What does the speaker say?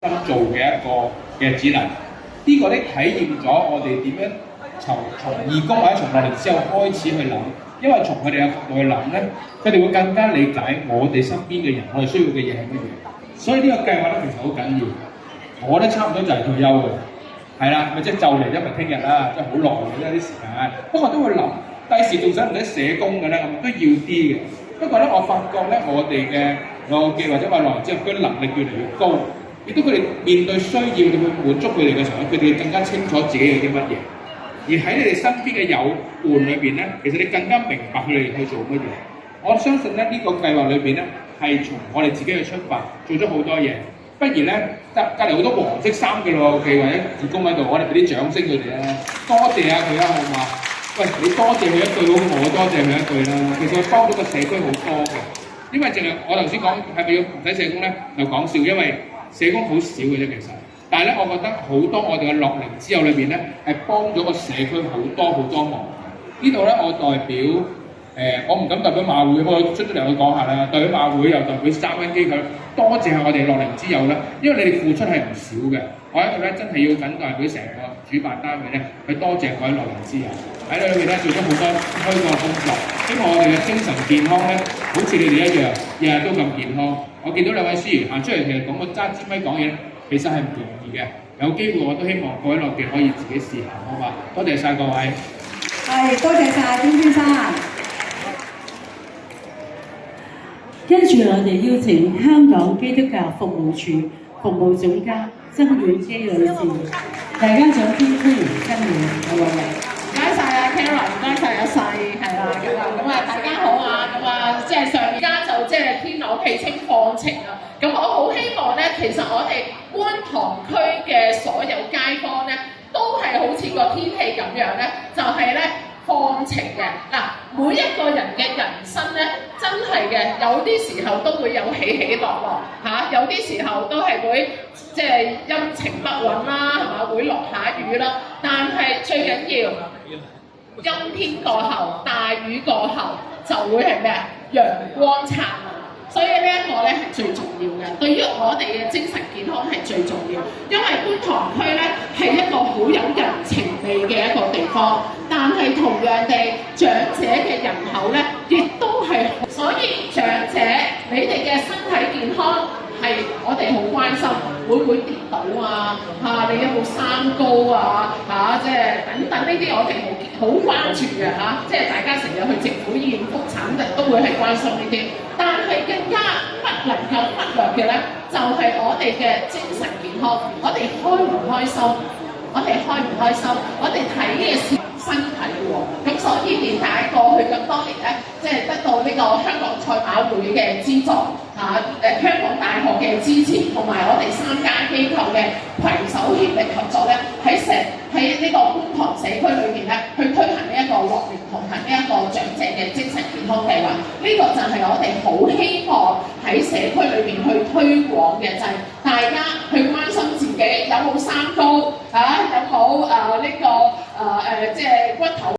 心做嘅一個嘅指南。呢個咧體驗咗我哋點樣從義工或者從落嚟之後開始去諗，因為從佢哋嘅角度去諗咧，佢哋會更加理解我哋身邊嘅人，我哋需要嘅嘢係乜嘢。所以呢個計劃咧其實好緊要。我咧差唔多就係退休嘅，係啦，咪即係就嚟，因為聽日啦，即係好耐嘅，有啲時間。不過都會諗，第時仲使唔使社工嘅咧？咁都要啲嘅。不過咧，我發覺咧，我哋嘅老記或者話落嚟之後，佢嘅能力越嚟越高。亦都佢哋面對需要去滿足佢哋嘅時候，佢哋更加清楚自己有啲乜嘢。而喺你哋身邊嘅友伴裏邊咧，其實你更加明白佢哋去做乜嘢。我相信咧，呢個計劃裏邊咧係從我哋自己去出發，做咗好多嘢。不如咧，隔離好多黃色衫嘅老記或者義工喺度，我哋俾啲掌聲佢哋啦，多謝下佢啦，好嘛？喂，你多謝佢一句，好過我多謝佢一句啦。其實佢幫到個社區好多嘅，因為淨係我頭先講係咪要唔使社工咧？就講笑，因為社工好少嘅啫，其實。但係咧，我覺得好多我哋嘅樂齡之友裏邊咧，係幫咗個社區好多好多忙。呢度咧，我代表我唔敢代表馬會，不過出咗嚟我講下啦。代表馬會又代表3間機構，多謝下我哋樂齡之友啦，因為你哋付出係唔少嘅。我喺度咧真係要緊代表成個主辦單位咧，去多謝各位樂齡之友喺裏邊咧做咗好多推廣工作，希望我哋嘅精神健康咧，好似你哋一樣，日日都咁健康。我見到兩位司員行出嚟，其實講個揸支咪講嘢，其實係唔容易嘅。有機會我都希望各位樂記可以自己試下，好嘛？多謝晒各位。係，多謝晒詹先生。跟住我哋邀請香港基督教服務處服務總監曾婉基女士，大家掌聲歡迎曾婉基女士。唔該晒啊 Karen， 唔該晒阿細，係啦，咁啊大家好啊，咁啊即係上而家就即係天朗氣清放晴啊，咁我好希望咧，其實我哋觀塘區嘅所有街坊咧，都係好似個天氣咁樣咧，就係咧放晴嘅嗱，每一個人嘅人生咧，真係嘅，有啲時候都會有起起落落嚇，有啲時候都係會即係陰晴不穩啦，係嘛？會落下雨啦，但係最緊要陰天過後，大雨過後就會係咩啊？陽光燦爛。所以呢一個咧係最重要嘅，對於我哋嘅精神健康係最重要。因為觀塘區咧係一個好有人情味嘅一個地方，但係同樣地，長者嘅人口咧亦都係，所以長者你哋嘅身體健康係我哋好關心，會唔會跌倒啊？你有冇三高啊？即係等等呢啲我哋好關注嘅即係大家成日去政府醫院復診都會係關心呢啲，但係更加不能夠忽略嘅咧，就係我哋嘅精神健康，我哋開唔開心？我哋開唔開心？我哋睇嘅是身體喎，咁所以點解過去咁多年咧，即係得到呢個香港賽馬會嘅資助香港大學嘅支持，同埋我哋3間機構嘅攜手協力合作咧，喺呢個觀塘社區裏邊咧，去推行呢一個樂齡同行呢一個長者嘅精神健康計劃。呢個就係我哋好希望喺社區裏邊去推廣嘅，就係大家去關心自己有冇三高有冇即係骨頭。